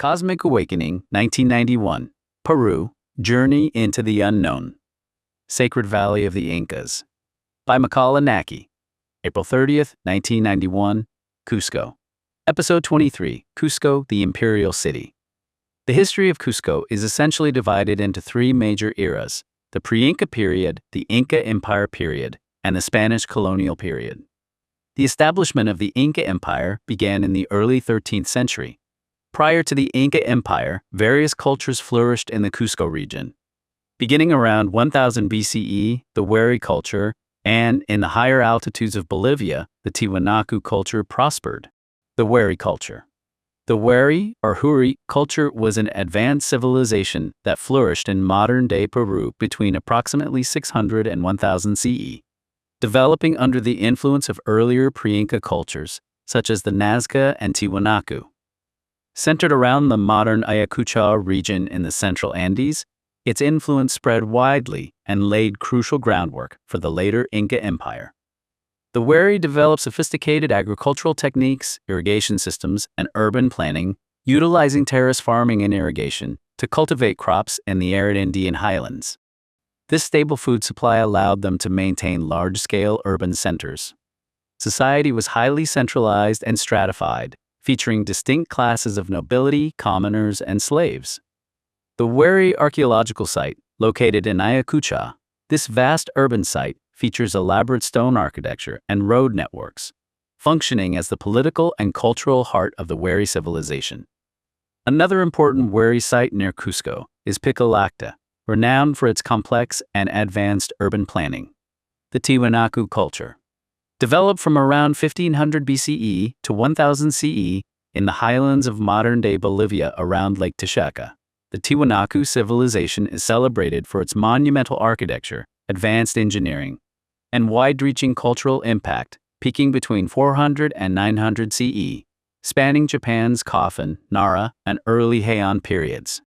Cosmic Awakening, 1991. Peru, Journey into the Unknown. Sacred Valley of the Incas. By Makāula Nakae. April 30th, 1991. Cusco. Episode 23. Cusco, the Imperial City. The history of Cusco is essentially divided into three major eras: the Pre-Inca period, the Inca Empire period, and the Spanish colonial period. The establishment of the Inca Empire began in the early 13th century. Prior to the Inca Empire, various cultures flourished in the Cusco region. Beginning around 1000 BCE, the Wari culture, and in the higher altitudes of Bolivia, the Tiwanaku culture prospered. The Wari culture. The Wari, or Huri, culture was an advanced civilization that flourished in modern-day Peru between approximately 600 and 1000 CE. Developing under the influence of earlier pre-Inca cultures, such as the Nazca and Tiwanaku. Centered around the modern Ayacucho region in the central Andes, its influence spread widely and laid crucial groundwork for the later Inca Empire. The Wari developed sophisticated agricultural techniques, irrigation systems, and urban planning, utilizing terrace farming and irrigation to cultivate crops in the arid Andean highlands. This stable food supply allowed them to maintain large-scale urban centers. Society was highly centralized and stratified, featuring distinct classes of nobility, commoners, and slaves. The Wari archaeological site, located in Ayacucho, this vast urban site features elaborate stone architecture and road networks, functioning as the political and cultural heart of the Wari civilization. Another important Wari site near Cusco is Qorikancha, renowned for its complex and advanced urban planning. The Tiwanaku culture. Developed from around 1500 BCE to 1000 CE in the highlands of modern-day Bolivia around Lake Titicaca, the Tiwanaku civilization is celebrated for its monumental architecture, advanced engineering, and wide-reaching cultural impact, peaking between 400 and 900 CE, spanning Japan's Kofun, Nara, and early Heian periods.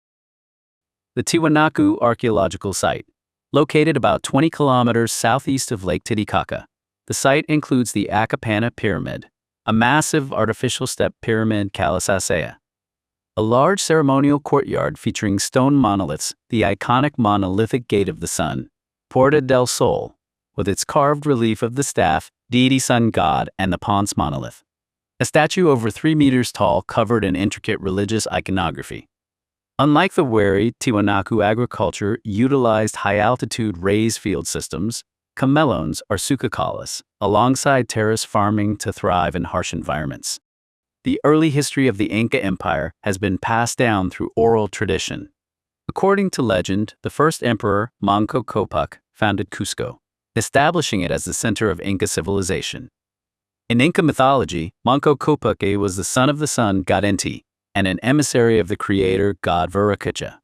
The Tiwanaku archaeological site, located about 20 kilometers southeast of Lake Titicaca. The site includes the Acapana Pyramid, a massive artificial step pyramid Calisacea, a large ceremonial courtyard featuring stone monoliths, the iconic monolithic Gate of the Sun, Puerta del Sol, with its carved relief of the staff, deity sun god, and the Ponce monolith, a statue over 3 meters tall covered in intricate religious iconography. Unlike the Wari, Tiwanaku agriculture utilized high-altitude raised field systems, camelones or sucacalas, alongside terrace farming to thrive in harsh environments. The early history of the Inca Empire has been passed down through oral tradition. According to legend, the first emperor, Manco Inca, founded Cusco, establishing it as the center of Inca civilization. In Inca mythology, Manco Inca was the son of the sun god Inti and an emissary of the creator god Qorikancha.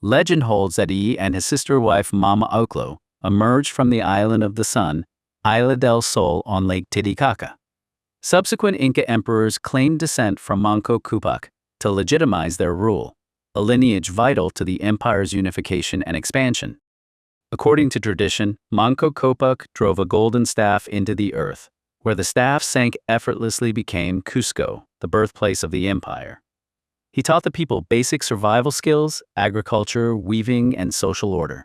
Legend holds that he and his sister wife Mama Oclo emerged from the island of the sun, Isla del Sol on Lake Titicaca. Subsequent Inca emperors claimed descent from Manco Inca to legitimize their rule, a lineage vital to the empire's unification and expansion. According to tradition, Manco Inca drove a golden staff into the earth, where the staff sank effortlessly became Cusco, the birthplace of the empire. He taught the people basic survival skills, agriculture, weaving, and social order.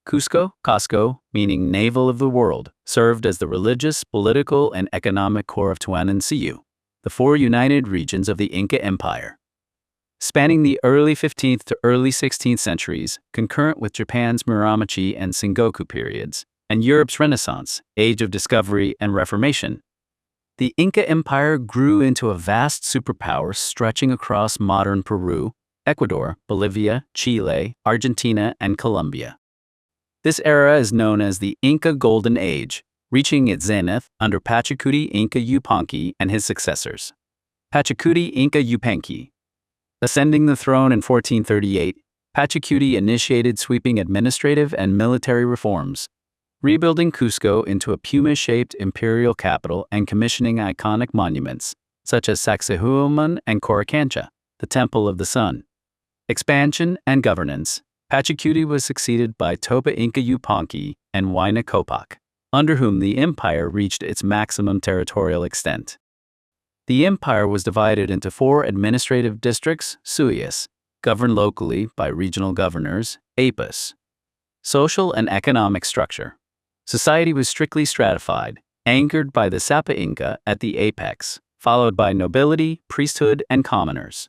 Cusco, meaning navel of the world, served as the religious, political, and economic core of Tiwanaku, the 4 united regions of the Inca Empire. Spanning the early 15th to early 16th centuries, concurrent with Japan's Muromachi and Sengoku periods, and Europe's Renaissance, Age of Discovery and Reformation, the Inca Empire grew into a vast superpower stretching across modern Peru, Ecuador, Bolivia, Chile, Argentina, and Colombia. This era is known as the Inca Golden Age, reaching its zenith under Pachacuti Inca Yupanqui and his successors. Pachacuti Inca Yupanqui. Ascending the throne in 1438, Pachacuti initiated sweeping administrative and military reforms, rebuilding Cusco into a puma-shaped imperial capital and commissioning iconic monuments, such as Sacsayhuaman and Qorikancha, the Temple of the Sun. Expansion and governance. Pachacuti was succeeded by Topa Inca Yupanqui and Huayna Capac, under whom the empire reached its maximum territorial extent. The empire was divided into 4 administrative districts, suyas, governed locally by regional governors, apus. Social and economic structure. Society was strictly stratified, anchored by the Sapa Inca at the apex, followed by nobility, priesthood, and commoners.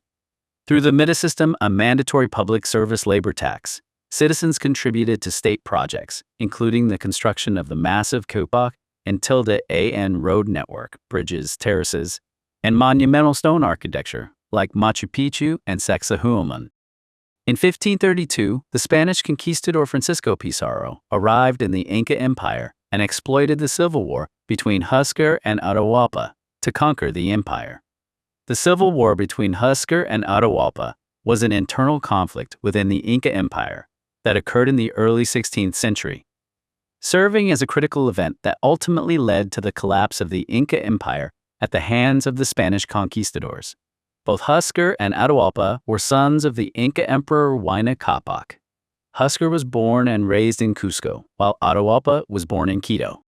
Through the MITA system, a mandatory public service labor tax, citizens contributed to state projects, including the construction of the massive Kupak and _an road network, bridges, terraces, and monumental stone architecture like Machu Picchu and Sacsayhuaman. In 1532, the Spanish conquistador Francisco Pizarro arrived in the Inca Empire and exploited the civil war between Huáscar and Atahualpa to conquer the empire. The civil war between Huáscar and Atahualpa was an internal conflict within the Inca Empire that occurred in the early 16th century, serving as a critical event that ultimately led to the collapse of the Inca Empire at the hands of the Spanish conquistadors. Both Huáscar and Atahualpa were sons of the Inca Emperor Huayna Capac. Huáscar was born and raised in Cusco, while Atahualpa was born in Quito.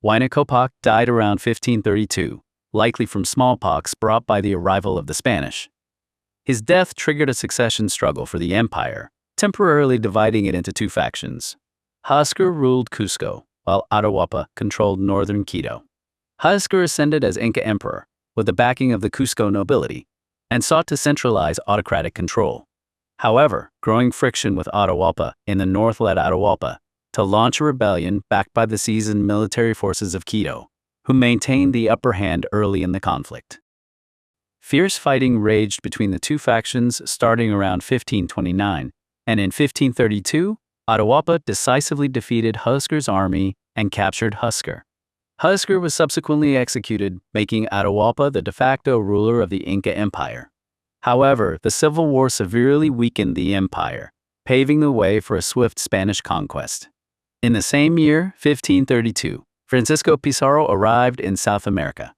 Huayna Capac died around 1532, likely from smallpox brought by the arrival of the Spanish. His death triggered a succession struggle for the empire, temporarily dividing it into 2 factions. Huáscar ruled Cusco, while Atahualpa controlled northern Quito. Huáscar ascended as Inca emperor, with the backing of the Cusco nobility, and sought to centralize autocratic control. However, growing friction with Atahualpa in the north led Atahualpa to launch a rebellion backed by the seasoned military forces of Quito, who maintained the upper hand early in the conflict. Fierce fighting raged between the 2 factions starting around 1529, and in 1532, Atahualpa decisively defeated Huáscar's army and captured Huáscar. Huáscar was subsequently executed, making Atahualpa the de facto ruler of the Inca Empire. However, the civil war severely weakened the empire, paving the way for a swift Spanish conquest. In the same year, 1532, Francisco Pizarro arrived in South America.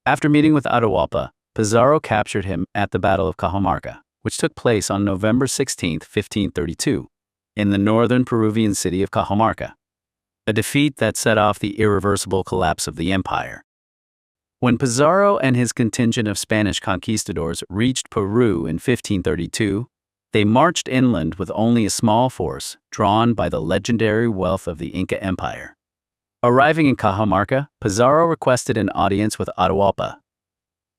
After meeting with Atahualpa, Pizarro captured him at the Battle of Cajamarca, which took place on November 16, 1532, in the northern Peruvian city of Cajamarca, a defeat that set off the irreversible collapse of the empire. When Pizarro and his contingent of Spanish conquistadors reached Peru in 1532, they marched inland with only a small force, drawn by the legendary wealth of the Inca Empire. Arriving in Cajamarca, Pizarro requested an audience with Atahualpa.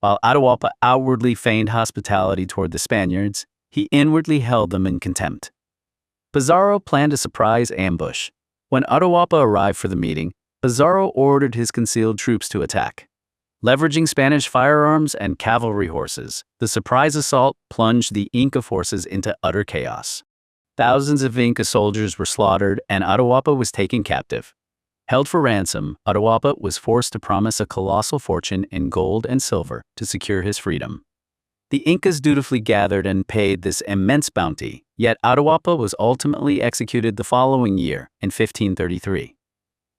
While Atahualpa outwardly feigned hospitality toward the Spaniards, he inwardly held them in contempt. Pizarro planned a surprise ambush. When Atahualpa arrived for the meeting, Pizarro ordered his concealed troops to attack. Leveraging Spanish firearms and cavalry horses, the surprise assault plunged the Inca forces into utter chaos. Thousands of Inca soldiers were slaughtered and Atahualpa was taken captive. Held for ransom, Atahualpa was forced to promise a colossal fortune in gold and silver to secure his freedom. The Incas dutifully gathered and paid this immense bounty, yet Atahualpa was ultimately executed the following year, in 1533.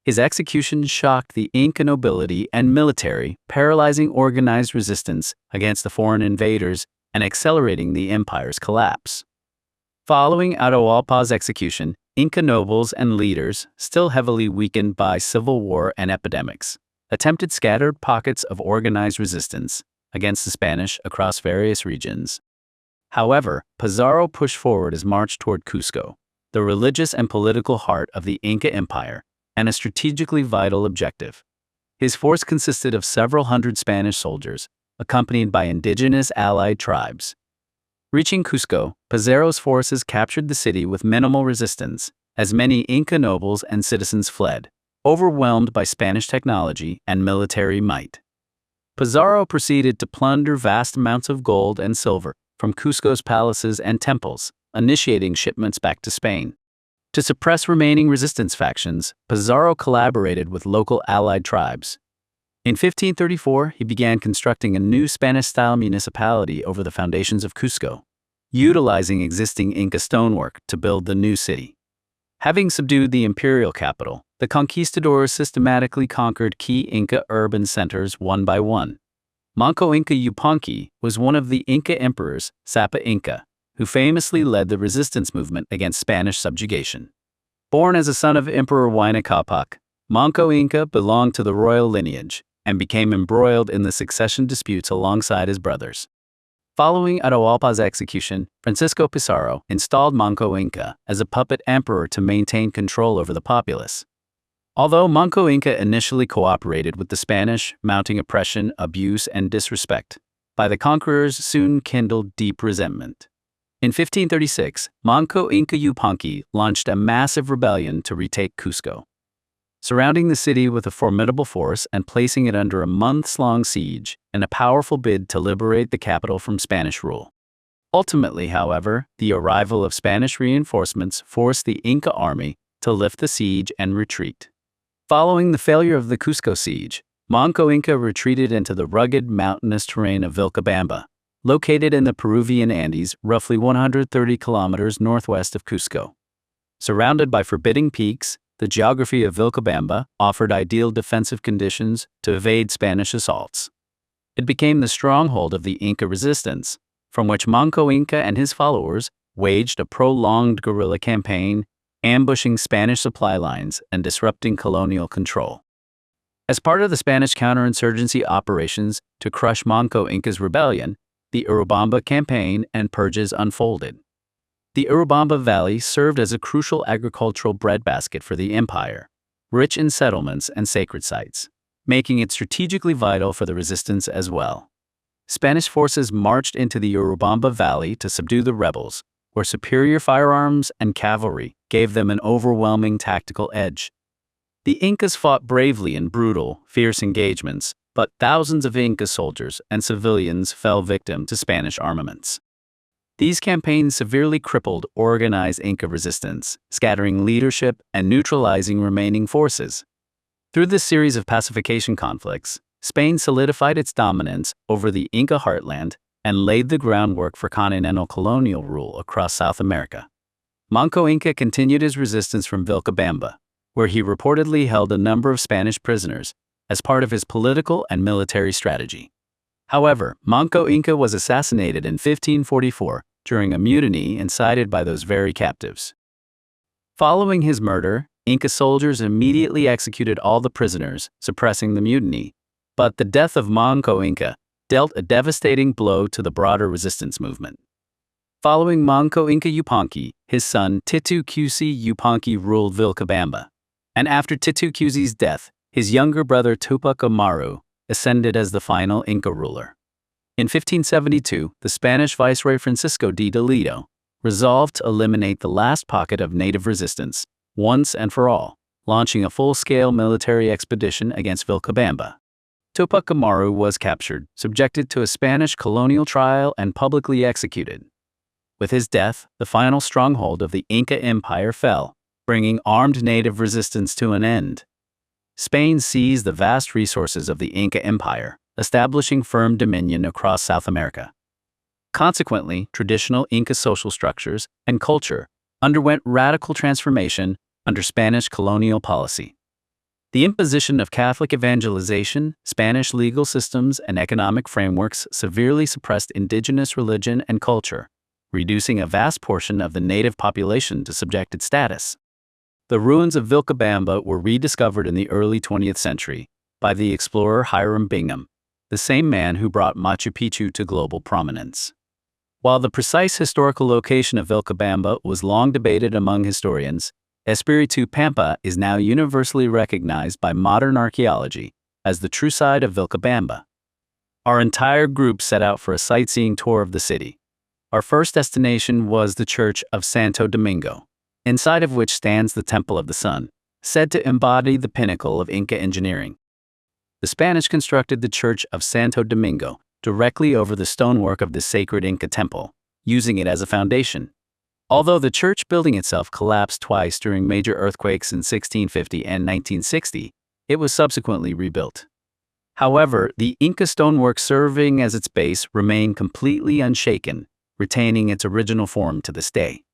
His execution shocked the Inca nobility and military, paralyzing organized resistance against the foreign invaders and accelerating the empire's collapse. Following Atahualpa's execution, Inca nobles and leaders, still heavily weakened by civil war and epidemics, attempted scattered pockets of organized resistance against the Spanish across various regions. However, Pizarro pushed forward his march toward Cusco, the religious and political heart of the Inca Empire, and a strategically vital objective. His force consisted of several hundred Spanish soldiers, accompanied by indigenous allied tribes. Reaching Cusco, Pizarro's forces captured the city with minimal resistance, as many Inca nobles and citizens fled, overwhelmed by Spanish technology and military might. Pizarro proceeded to plunder vast amounts of gold and silver from Cusco's palaces and temples, initiating shipments back to Spain. To suppress remaining resistance factions, Pizarro collaborated with local allied tribes. In 1534, he began constructing a new Spanish-style municipality over the foundations of Cusco, utilizing existing Inca stonework to build the new city. Having subdued the imperial capital, the conquistadors systematically conquered key Inca urban centers one by one. Manco Inca Yupanqui was one of the Inca emperors, Sapa Inca, who famously led the resistance movement against Spanish subjugation. Born as a son of Emperor Huayna Capac, Manco Inca belonged to the royal lineage, and became embroiled in the succession disputes alongside his brothers. Following Atahualpa's execution, Francisco Pizarro installed Manco Inca as a puppet emperor to maintain control over the populace. Although Manco Inca initially cooperated with the Spanish, mounting oppression, abuse, and disrespect by the conquerors soon kindled deep resentment. In 1536, Manco Inca Yupanqui launched a massive rebellion to retake Cusco, surrounding the city with a formidable force and placing it under a months-long siege in a powerful bid to liberate the capital from Spanish rule. Ultimately, however, the arrival of Spanish reinforcements forced the Inca army to lift the siege and retreat. Following the failure of the Cusco siege, Manco Inca retreated into the rugged, mountainous terrain of Vilcabamba, located in the Peruvian Andes, roughly 130 kilometers northwest of Cusco. Surrounded by forbidding peaks, the geography of Vilcabamba offered ideal defensive conditions to evade Spanish assaults. It became the stronghold of the Inca resistance, from which Manco Inca and his followers waged a prolonged guerrilla campaign, ambushing Spanish supply lines and disrupting colonial control. As part of the Spanish counterinsurgency operations to crush Manco Inca's rebellion, the Urubamba campaign and purges unfolded. The Urubamba Valley served as a crucial agricultural breadbasket for the empire, rich in settlements and sacred sites, making it strategically vital for the resistance as well. Spanish forces marched into the Urubamba Valley to subdue the rebels, where superior firearms and cavalry gave them an overwhelming tactical edge. The Incas fought bravely in brutal, fierce engagements, but thousands of Inca soldiers and civilians fell victim to Spanish armaments. These campaigns severely crippled organized Inca resistance, scattering leadership and neutralizing remaining forces. Through this series of pacification conflicts, Spain solidified its dominance over the Inca heartland and laid the groundwork for continental colonial rule across South America. Manco Inca continued his resistance from Vilcabamba, where he reportedly held a number of Spanish prisoners as part of his political and military strategy. However, Manco Inca was assassinated in 1544 during a mutiny incited by those very captives. Following his murder, Inca soldiers immediately executed all the prisoners, suppressing the mutiny. But the death of Manco Inca dealt a devastating blow to the broader resistance movement. Following Manco Inca Yupanqui, his son Titu Cusi Yupanqui ruled Vilcabamba. And after Titu Cusi's death, his younger brother Tupac Amaru ascended as the final Inca ruler. In 1572, the Spanish Viceroy Francisco de Toledo resolved to eliminate the last pocket of native resistance, once and for all, launching a full-scale military expedition against Vilcabamba. Tupac Amaru was captured, subjected to a Spanish colonial trial, and publicly executed. With his death, the final stronghold of the Inca Empire fell, bringing armed native resistance to an end. Spain seized the vast resources of the Inca Empire, establishing firm dominion across South America. Consequently, traditional Inca social structures and culture underwent radical transformation under Spanish colonial policy. The imposition of Catholic evangelization, Spanish legal systems, and economic frameworks severely suppressed indigenous religion and culture, reducing a vast portion of the native population to subjected status. The ruins of Vilcabamba were rediscovered in the early 20th century by the explorer Hiram Bingham, the same man who brought Machu Picchu to global prominence. While the precise historical location of Vilcabamba was long debated among historians, Espiritu Pampa is now universally recognized by modern archaeology as the true site of Vilcabamba. Our entire group set out for a sightseeing tour of the city. Our first destination was the Church of Santo Domingo, inside of which stands the Temple of the Sun, said to embody the pinnacle of Inca engineering. The Spanish constructed the Church of Santo Domingo directly over the stonework of the sacred Inca temple, using it as a foundation. Although the church building itself collapsed twice during major earthquakes in 1650 and 1960, it was subsequently rebuilt. However, the Inca stonework serving as its base remained completely unshaken, retaining its original form to this day.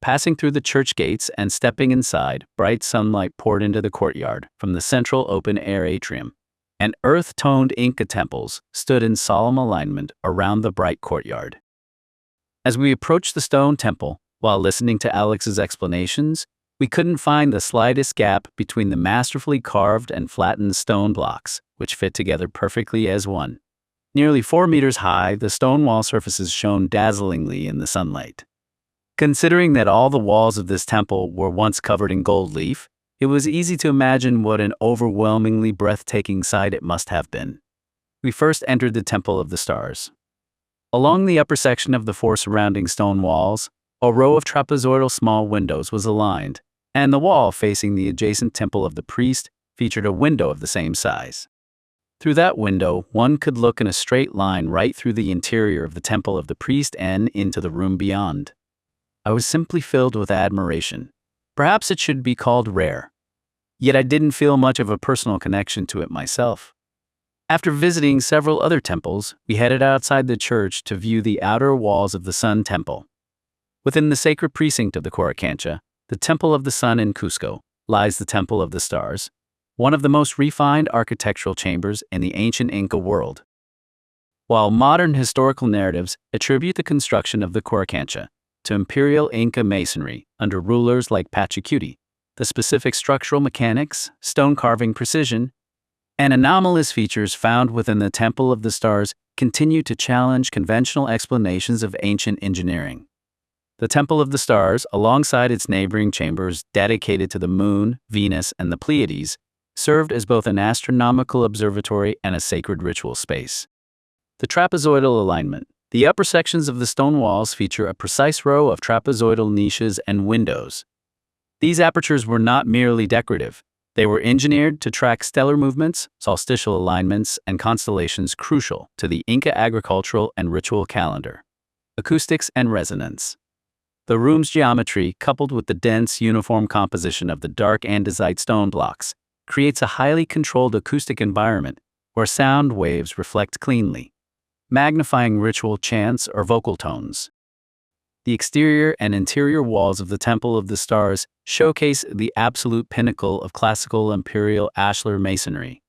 Passing through the church gates and stepping inside, bright sunlight poured into the courtyard from the central open-air atrium, and earth-toned Inca temples stood in solemn alignment around the bright courtyard. As we approached the stone temple, while listening to Alex's explanations, We couldn't find the slightest gap between the masterfully carved and flattened stone blocks, which fit together perfectly as one. Nearly 4 meters high, the stone wall surfaces shone dazzlingly in the sunlight. Considering that all the walls of this temple were once covered in gold leaf, it was easy to imagine what an overwhelmingly breathtaking sight it must have been. We first entered the Temple of the Stars. Along the upper section of the 4 surrounding stone walls, a row of trapezoidal small windows was aligned, and the wall facing the adjacent temple of the priest featured a window of the same size. Through that window, one could look in a straight line right through the interior of the temple of the priest and into the room beyond. I was simply filled with admiration. Perhaps it should be called rare. Yet I didn't feel much of a personal connection to it myself. After visiting several other temples, we headed outside the church to view the outer walls of the Sun Temple. Within the sacred precinct of the Qorikancha, the Temple of the Sun in Cusco, lies the Temple of the Stars, one of the most refined architectural chambers in the ancient Inca world. While modern historical narratives attribute the construction of the Qorikancha to Imperial Inca masonry under rulers like Pachacuti, the specific structural mechanics, stone carving precision, and anomalous features found within the Temple of the Stars continue to challenge conventional explanations of ancient engineering. The Temple of the Stars, alongside its neighboring chambers dedicated to the Moon, Venus, and the Pleiades, served as both an astronomical observatory and a sacred ritual space. The trapezoidal alignment. The upper sections of the stone walls feature a precise row of trapezoidal niches and windows. These apertures were not merely decorative. They were engineered to track stellar movements, solstitial alignments, and constellations crucial to the Inca agricultural and ritual calendar. Acoustics and resonance. The room's geometry, coupled with the dense, uniform composition of the dark andesite stone blocks, creates a highly controlled acoustic environment where sound waves reflect cleanly, magnifying ritual chants or vocal tones. The exterior and interior walls of the Temple of the Stars showcase the absolute pinnacle of classical imperial ashlar masonry.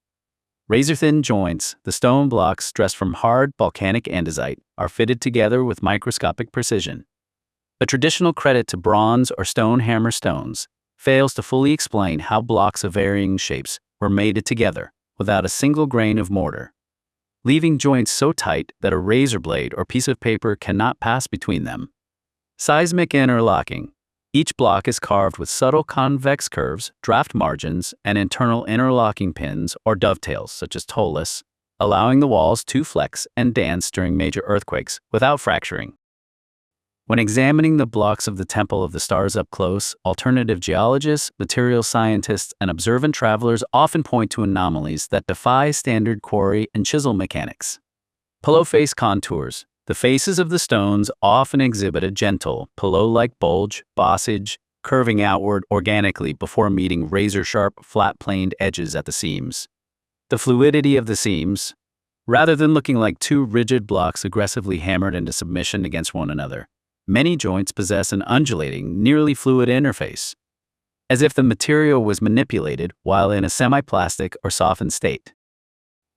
Razor-thin joints, the stone blocks dressed from hard volcanic andesite, are fitted together with microscopic precision. A traditional credit to bronze or stone hammer stones fails to fully explain how blocks of varying shapes were mated together without a single grain of mortar, leaving joints so tight that a razor blade or piece of paper cannot pass between them. Seismic interlocking. Each block is carved with subtle convex curves, draft margins, and internal interlocking pins or dovetails such as tollus, allowing the walls to flex and dance during major earthquakes without fracturing. When examining the blocks of the Temple of the Stars up close, alternative geologists, material scientists, and observant travelers often point to anomalies that defy standard quarry and chisel mechanics. Pillow face contours. The faces of the stones often exhibit a gentle, pillow-like bulge, bossage, curving outward organically before meeting razor-sharp, flat-planed edges at the seams. The fluidity of the seams, rather than looking like two rigid blocks aggressively hammered into submission against one another, many joints possess an undulating, nearly fluid interface, as if the material was manipulated while in a semi-plastic or softened state.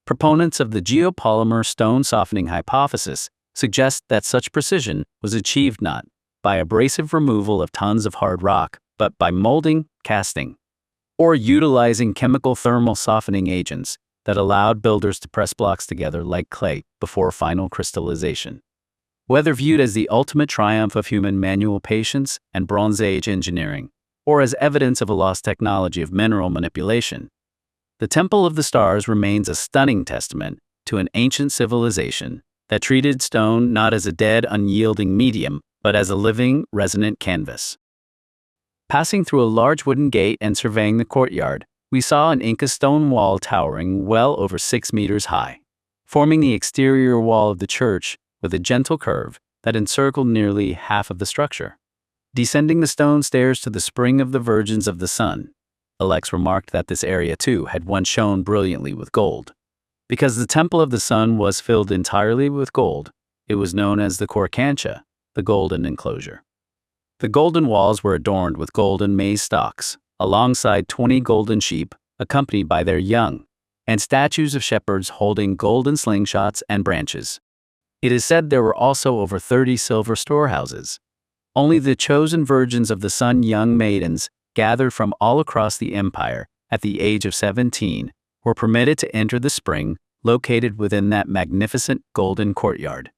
Proponents of the geopolymer stone softening hypothesis suggest that such precision was achieved not by abrasive removal of tons of hard rock, but by molding, casting, or utilizing chemical thermal softening agents that allowed builders to press blocks together like clay before final crystallization. Whether viewed as the ultimate triumph of human manual patience and Bronze Age engineering, or as evidence of a lost technology of mineral manipulation, the Temple of the Stars remains a stunning testament to an ancient civilization that treated stone not as a dead, unyielding medium, but as a living, resonant canvas. Passing through a large wooden gate and surveying the courtyard, we saw an Inca stone wall towering well over 6 meters high, forming the exterior wall of the church with a gentle curve that encircled nearly half of the structure. Descending the stone stairs to the Spring of the Virgins of the Sun, Alex remarked that this area too had once shone brilliantly with gold. Because the Temple of the Sun was filled entirely with gold, it was known as the Qorikancha, the golden enclosure. The golden walls were adorned with golden maize stalks, alongside 20 golden sheep, accompanied by their young, and statues of shepherds holding golden slingshots and branches. It is said there were also over 30 silver storehouses. Only the chosen virgins of the sun young maidens gathered from all across the empire at the age of 17, were permitted to enter the spring located within that magnificent golden courtyard.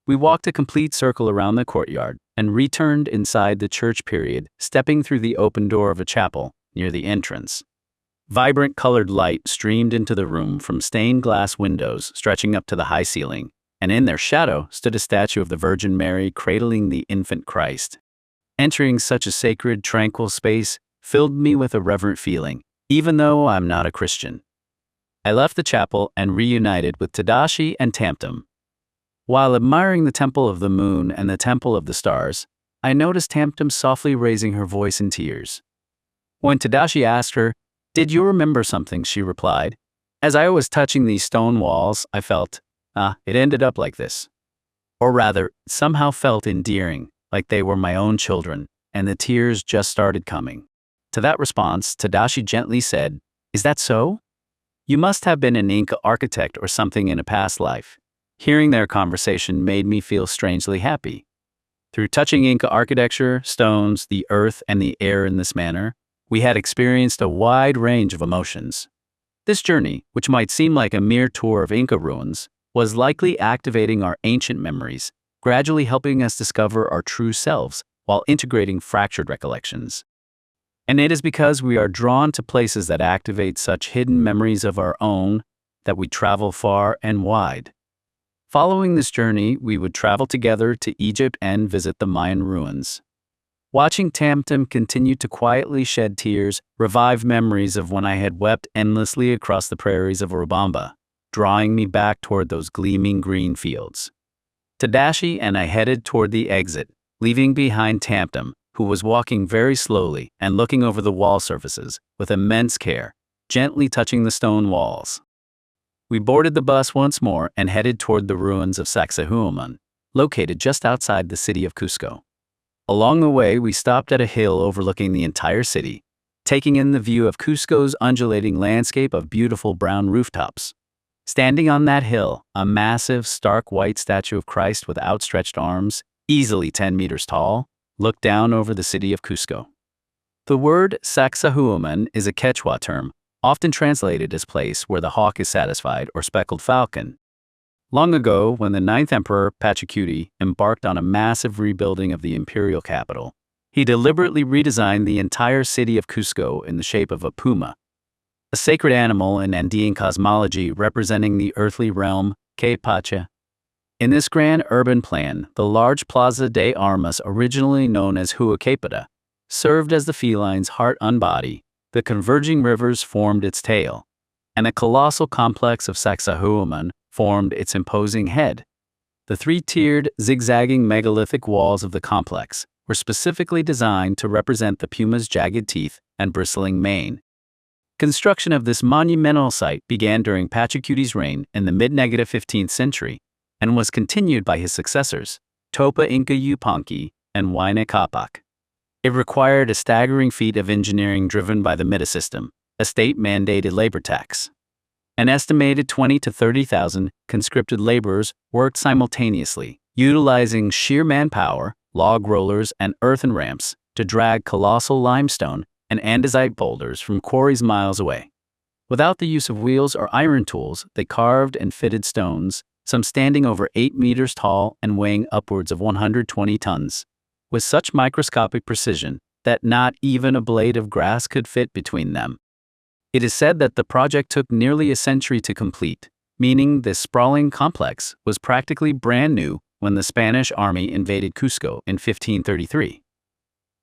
We walked a complete circle around the courtyard and returned inside the church period, stepping through the open door of a chapel near the entrance. Vibrant colored light streamed into the room from stained glass windows stretching up to the high ceiling, and in their shadow stood a statue of the Virgin Mary cradling the infant Christ. Entering such a sacred, tranquil space filled me with a reverent feeling, even though I'm not a Christian. I left the chapel and reunited with Tadashi and Tamtam. While admiring the Temple of the Moon and the Temple of the Stars, I noticed Tamtam softly raising her voice in tears. When Tadashi asked her, "Did you remember something?" she replied, "As I was touching these stone walls, I felt, it ended up like this." Or rather, somehow felt endearing, like they were my own children, and the tears just started coming. To that response, Tadashi gently said, "Is that so? You must have been an Inca architect or something in a past life." Hearing their conversation made me feel strangely happy. Through touching Inca architecture, stones, the earth, and the air in this manner, we had experienced a wide range of emotions. This journey, which might seem like a mere tour of Inca ruins, was likely activating our ancient memories, gradually helping us discover our true selves while integrating fractured recollections. And it is because we are drawn to places that activate such hidden memories of our own that we travel far and wide. Following this journey, we would travel together to Egypt and visit the Mayan ruins. Watching Tamtam continue to quietly shed tears revived memories of when I had wept endlessly across the prairies of Urubamba, drawing me back toward those gleaming green fields. Tadashi and I headed toward the exit, leaving behind Tamtam, who was walking very slowly and looking over the wall surfaces with immense care, gently touching the stone walls. We boarded the bus once more and headed toward the ruins of Sacsayhuaman, located just outside the city of Cusco. Along the way, we stopped at a hill overlooking the entire city, taking in the view of Cusco's undulating landscape of beautiful brown rooftops. Standing on that hill, a massive, stark white statue of Christ with outstretched arms, easily 10 meters tall, looked down over the city of Cusco. The word Sacsayhuaman is a Quechua term, often translated as place where the hawk is satisfied or speckled falcon. Long ago, when the 9th Emperor Pachacuti embarked on a massive rebuilding of the imperial capital, he deliberately redesigned the entire city of Cusco in the shape of a puma, a sacred animal in Andean cosmology representing the earthly realm, Pacha. In this grand urban plan, the large Plaza de Armas, originally known as Huacaipata, served as the feline's heart and body. The converging rivers formed its tail, and a colossal complex of Sacsayhuaman formed its imposing head. The three-tiered, zigzagging megalithic walls of the complex were specifically designed to represent the puma's jagged teeth and bristling mane. Construction of this monumental site began during Pachacuti's reign in the mid-15th century and was continued by his successors, Topa Inca Yupanqui and Huayna Capac. It required a staggering feat of engineering driven by the MITA system, a state-mandated labor tax. An estimated 20,000 to 30,000 conscripted laborers worked simultaneously, utilizing sheer manpower, log rollers, and earthen ramps to drag colossal limestone and andesite boulders from quarries miles away. Without the use of wheels or iron tools, they carved and fitted stones, some standing over 8 meters tall and weighing upwards of 120 tons. With such microscopic precision that not even a blade of grass could fit between them. It is said that the project took nearly a century to complete, meaning this sprawling complex was practically brand new when the Spanish army invaded Cusco in 1533.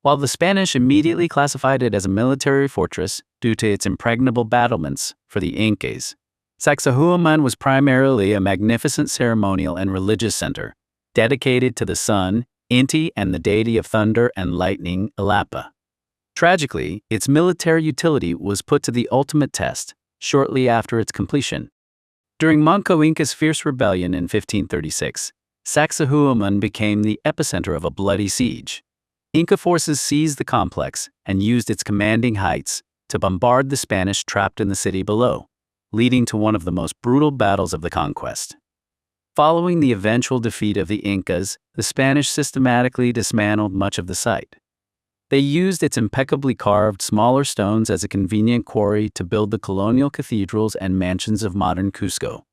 While the Spanish immediately classified it as a military fortress due to its impregnable battlements for the Incas, Sacsayhuaman was primarily a magnificent ceremonial and religious center, dedicated to the sun, Inti, and the deity of thunder and lightning, Illapa. Tragically, its military utility was put to the ultimate test shortly after its completion. During Manco Inca's fierce rebellion in 1536, Sacsayhuaman became the epicenter of a bloody siege. Inca forces seized the complex and used its commanding heights to bombard the Spanish trapped in the city below, leading to one of the most brutal battles of the conquest. Following the eventual defeat of the Incas, the Spanish systematically dismantled much of the site. They used its impeccably carved smaller stones as a convenient quarry to build the colonial cathedrals and mansions of modern Cusco,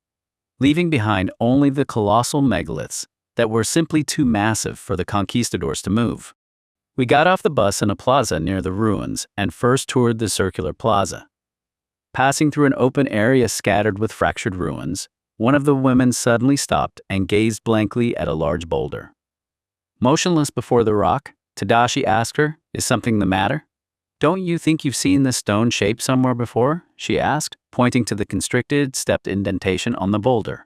leaving behind only the colossal megaliths that were simply too massive for the conquistadors to move. We got off the bus in a plaza near the ruins and first toured the circular plaza. Passing through an open area scattered with fractured ruins, one of the women suddenly stopped and gazed blankly at a large boulder. Motionless before the rock, Tadashi asked her, "Is something the matter?" "Don't you think you've seen this stone shape somewhere before?" she asked, pointing to the constricted, stepped indentation on the boulder.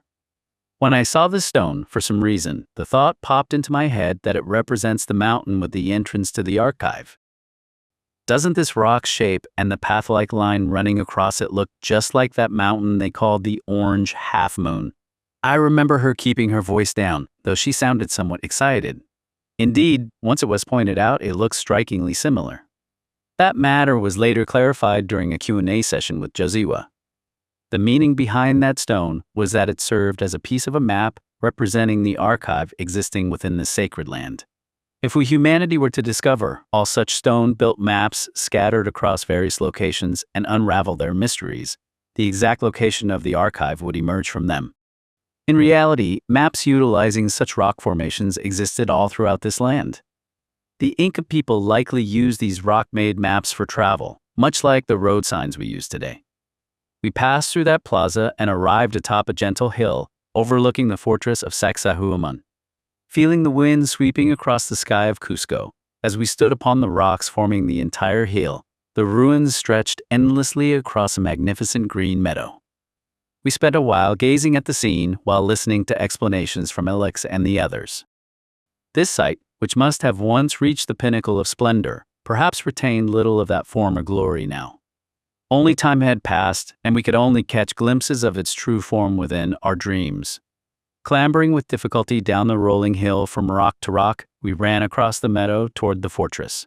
When I saw the stone, for some reason, the thought popped into my head that it represents the mountain with the entrance to the archive. Doesn't this rock's shape and the path-like line running across it look just like that mountain they called the Orange Half Moon? I remember her keeping her voice down, though she sounded somewhat excited. Indeed, once it was pointed out, it looks strikingly similar. That matter was later clarified during a Q&A session with Joziwa. The meaning behind that stone was that it served as a piece of a map representing the archive existing within the sacred land. If we humanity were to discover all such stone-built maps scattered across various locations and unravel their mysteries, the exact location of the archive would emerge from them. In reality, maps utilizing such rock formations existed all throughout this land. The Inca people likely used these rock-made maps for travel, much like the road signs we use today. We passed through that plaza and arrived atop a gentle hill overlooking the fortress of Sacsayhuaman. Feeling the wind sweeping across the sky of Cusco, as we stood upon the rocks forming the entire hill, the ruins stretched endlessly across a magnificent green meadow. We spent a while gazing at the scene while listening to explanations from Alex and the others. This site, which must have once reached the pinnacle of splendor, perhaps retained little of that former glory now. Only time had passed, and we could only catch glimpses of its true form within our dreams. Clambering with difficulty down the rolling hill from rock to rock, we ran across the meadow toward the fortress.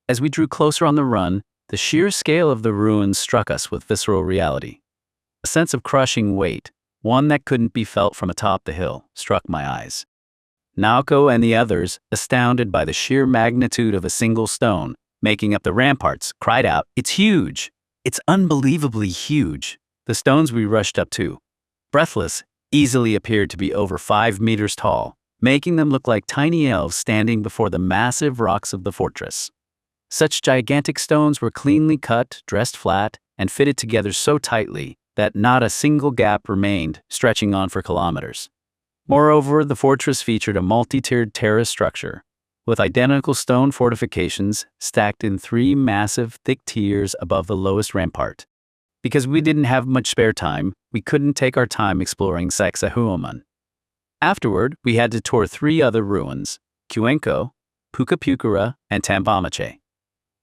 As we drew closer on the run, the sheer scale of the ruins struck us with visceral reality. A sense of crushing weight, one that couldn't be felt from atop the hill, struck my eyes. Naoko and the others, astounded by the sheer magnitude of a single stone making up the ramparts, cried out, "It's huge! It's unbelievably huge!" The stones we rushed up to, breathless, easily appeared to be over 5 meters tall, making them look like tiny elves standing before the massive rocks of the fortress. Such gigantic stones were cleanly cut, dressed flat, and fitted together so tightly that not a single gap remained, stretching on for kilometers. Moreover, the fortress featured a multi-tiered terrace structure, with identical stone fortifications stacked in 3 massive, thick tiers above the lowest rampart. Because we didn't have much spare time, we couldn't take our time exploring Sacsayhuaman. Afterward, we had to tour 3 other ruins, Qorikancha, Pucapukura, and Tambamache.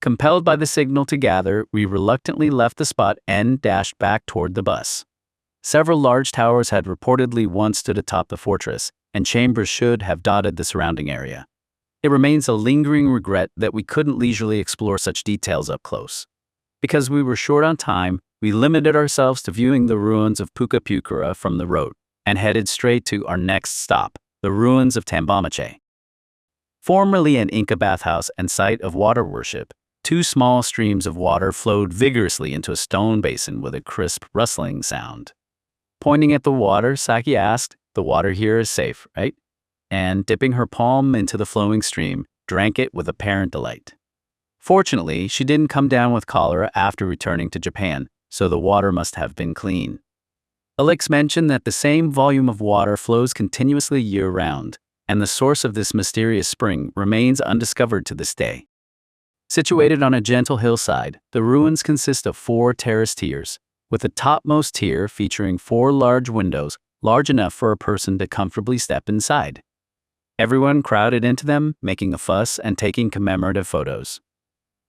Compelled by the signal to gather, we reluctantly left the spot and dashed back toward the bus. Several large towers had reportedly once stood atop the fortress, and chambers should have dotted the surrounding area. It remains a lingering regret that we couldn't leisurely explore such details up close. Because we were short on time, we limited ourselves to viewing the ruins of Pucapukura from the road, and headed straight to our next stop, the ruins of Tambamache. Formerly an Inca bathhouse and site of water worship, 2 small streams of water flowed vigorously into a stone basin with a crisp, rustling sound. Pointing at the water, Saki asked, "The water here is safe, right?" And, dipping her palm into the flowing stream, drank it with apparent delight. Fortunately, she didn't come down with cholera after returning to Japan, so the water must have been clean. Alex mentioned that the same volume of water flows continuously year-round, and the source of this mysterious spring remains undiscovered to this day. Situated on a gentle hillside, the ruins consist of 4 terrace tiers, with the topmost tier featuring 4 large windows large enough for a person to comfortably step inside. Everyone crowded into them, making a fuss and taking commemorative photos.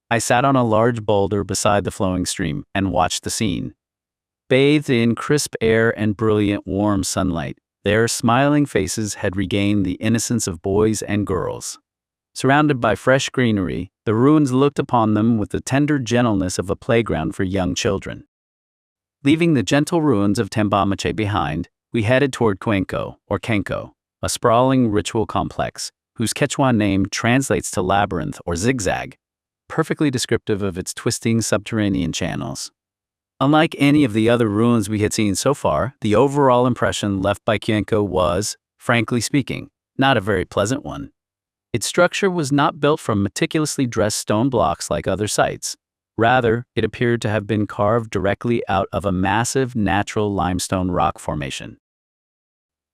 I sat on a large boulder beside the flowing stream and watched the scene. Bathed in crisp air and brilliant warm sunlight, their smiling faces had regained the innocence of boys and girls. Surrounded by fresh greenery, the ruins looked upon them with the tender gentleness of a playground for young children. Leaving the gentle ruins of Tambamache behind, we headed toward Qorikancha, or Kenko, a sprawling ritual complex, whose Quechua name translates to labyrinth or zigzag. perfectly descriptive of its twisting subterranean channels. Unlike any of the other ruins we had seen so far, the overall impression left by Qorikancha was, frankly speaking, not a very pleasant one. Its structure was not built from meticulously dressed stone blocks like other sites. Rather, it appeared to have been carved directly out of a massive natural limestone rock formation.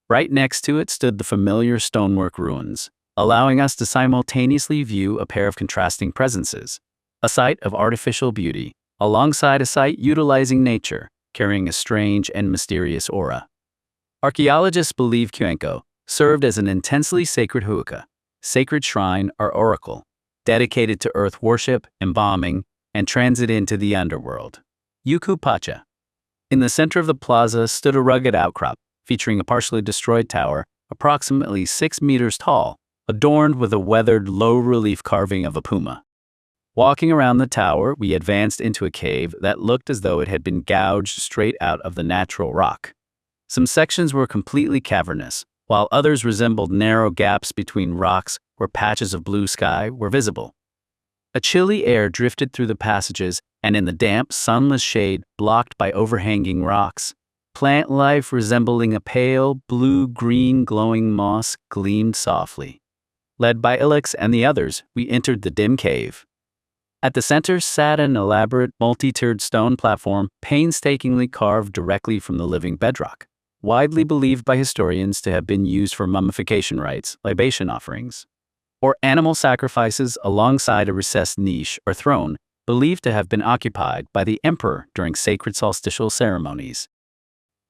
Right next to it stood the familiar stonework ruins, allowing us to simultaneously view a pair of contrasting presences, a site of artificial beauty, alongside a site utilizing nature, carrying a strange and mysterious aura. Archaeologists believe Qorikancha served as an intensely sacred huaka, sacred shrine or oracle, dedicated to earth worship, embalming, and transit into the underworld. Yuku Pacha. In the center of the plaza stood a rugged outcrop, featuring a partially destroyed tower, approximately 6 meters tall, adorned with a weathered low-relief carving of a puma. Walking around the tower, we advanced into a cave that looked as though it had been gouged straight out of the natural rock. Some sections were completely cavernous, while others resembled narrow gaps between rocks where patches of blue sky were visible. A chilly air drifted through the passages, and in the damp, sunless shade blocked by overhanging rocks, plant life resembling a pale, blue-green glowing moss gleamed softly. Led by Ilex and the others, we entered the dim cave. At the center sat an elaborate, multi-tiered stone platform painstakingly carved directly from the living bedrock, widely believed by historians to have been used for mummification rites, libation offerings, or animal sacrifices alongside a recessed niche or throne believed to have been occupied by the emperor during sacred solstitial ceremonies.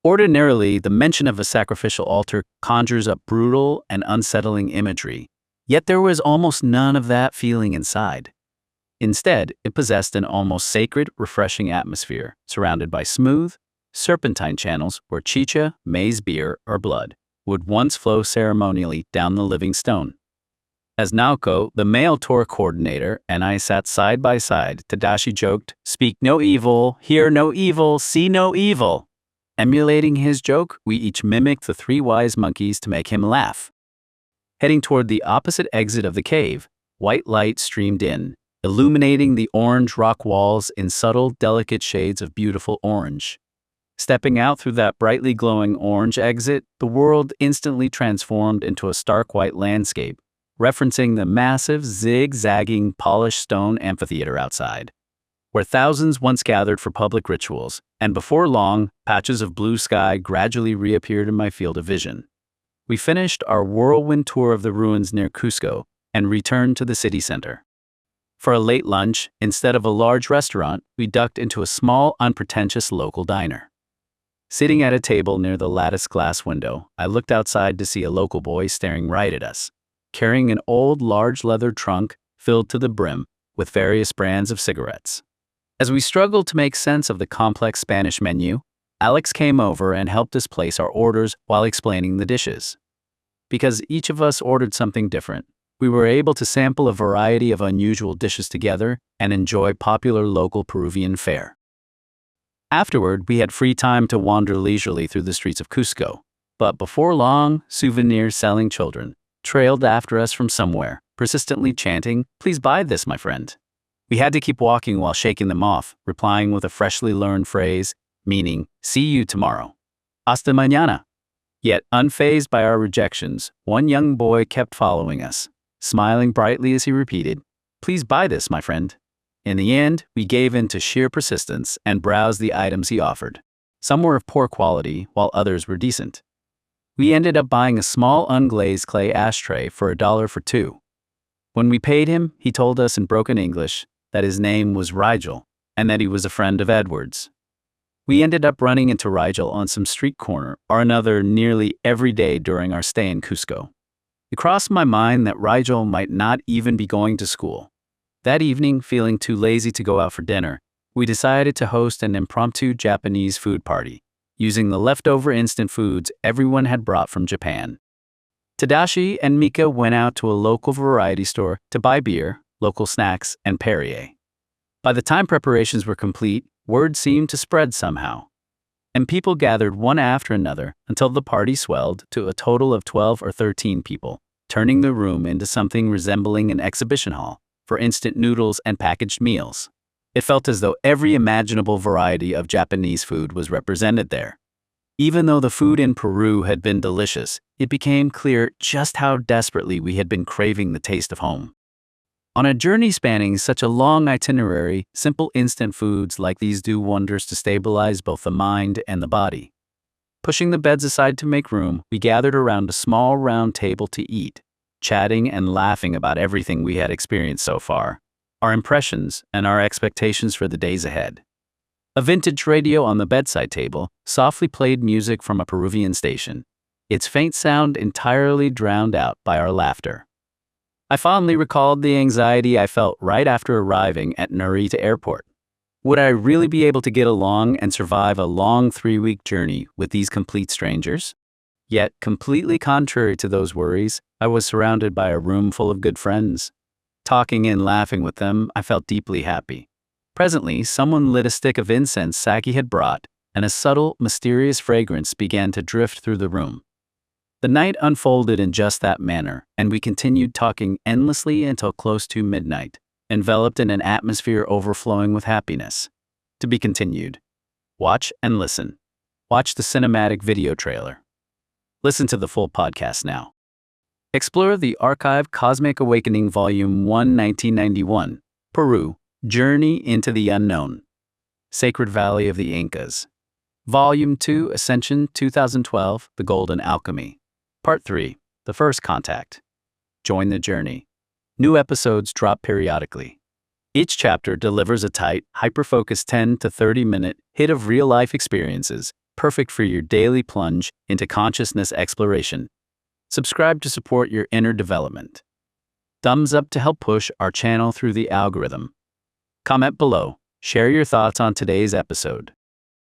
Ordinarily, the mention of a sacrificial altar conjures up brutal and unsettling imagery, yet there was almost none of that feeling inside. Instead, it possessed an almost sacred, refreshing atmosphere, surrounded by smooth, serpentine channels where chicha, maize beer, or blood would once flow ceremonially down the living stone. As Naoko, the male tour coordinator, and I sat side by side, Tadashi joked, "Speak no evil, hear no evil, see no evil." Emulating his joke, we each mimicked the 3 wise monkeys to make him laugh. Heading toward the opposite exit of the cave, white light streamed in, illuminating the orange rock walls in subtle, delicate shades of beautiful orange. Stepping out through that brightly glowing orange exit, the world instantly transformed into a stark white landscape, referencing the massive, zigzagging, polished stone amphitheater outside, where thousands once gathered for public rituals, and before long, patches of blue sky gradually reappeared in my field of vision. We finished our whirlwind tour of the ruins near Cusco and returned to the city center. For a late lunch, instead of a large restaurant, we ducked into a small, unpretentious local diner. Sitting at a table near the latticed glass window, I looked outside to see a local boy staring right at us, carrying an old, large leather trunk filled to the brim with various brands of cigarettes. As we struggled to make sense of the complex Spanish menu, Alex came over and helped us place our orders while explaining the dishes. Because each of us ordered something different, we were able to sample a variety of unusual dishes together and enjoy popular local Peruvian fare. Afterward, we had free time to wander leisurely through the streets of Cusco, but before long, souvenir-selling children trailed after us from somewhere, persistently chanting, "Please buy this, my friend." We had to keep walking while shaking them off, replying with a freshly learned phrase, meaning, "See you tomorrow." Hasta mañana. Yet, unfazed by our rejections, one young boy kept following us, smiling brightly as he repeated, "Please buy this, my friend." In the end, we gave in to sheer persistence and browsed the items he offered. Some were of poor quality, while others were decent. We ended up buying a small unglazed clay ashtray for $1 for 2. When we paid him, he told us in broken English that his name was Rigel and that he was a friend of Edward's. We ended up running into Rigel on some street corner or another nearly every day during our stay in Cusco. It crossed my mind that Rigel might not even be going to school. That evening, feeling too lazy to go out for dinner, we decided to host an impromptu Japanese food party, using the leftover instant foods everyone had brought from Japan. Tadashi and Mika went out to a local variety store to buy beer, local snacks, and Perrier. By the time preparations were complete, word seemed to spread somehow, and people gathered one after another until the party swelled to a total of 12 or 13 people, turning the room into something resembling an exhibition hall for instant noodles and packaged meals. It felt as though every imaginable variety of Japanese food was represented there. Even though the food in Peru had been delicious, it became clear just how desperately we had been craving the taste of home. On a journey spanning such a long itinerary, simple instant foods like these do wonders to stabilize both the mind and the body. Pushing the beds aside to make room, we gathered around a small round table to eat, chatting and laughing about everything we had experienced so far, our impressions and our expectations for the days ahead. A vintage radio on the bedside table softly played music from a Peruvian station, its faint sound entirely drowned out by our laughter. I fondly recalled the anxiety I felt right after arriving at Narita Airport. Would I really be able to get along and survive a long 3-week journey with these complete strangers? Yet, completely contrary to those worries, I was surrounded by a room full of good friends. Talking and laughing with them, I felt deeply happy. Presently, someone lit a stick of incense Saki had brought, and a subtle, mysterious fragrance began to drift through the room. The night unfolded in just that manner, and we continued talking endlessly until close to midnight, enveloped in an atmosphere overflowing with happiness. To be continued. Watch and listen. Watch the cinematic video trailer. Listen to the full podcast now. Explore the archive Cosmic Awakening Volume 1, 1991, Peru, Journey into the Unknown. Sacred Valley of the Incas. Volume 2, Ascension 2012, The Golden Alchemy. Part 3, The First Contact. Join the journey. New episodes drop periodically. Each chapter delivers a tight, hyper-focused 10 to 30-minute hit of real-life experiences, perfect for your daily plunge into consciousness exploration. Subscribe to support your inner development. Thumbs up to help push our channel through the algorithm. Comment below. Share your thoughts on today's episode.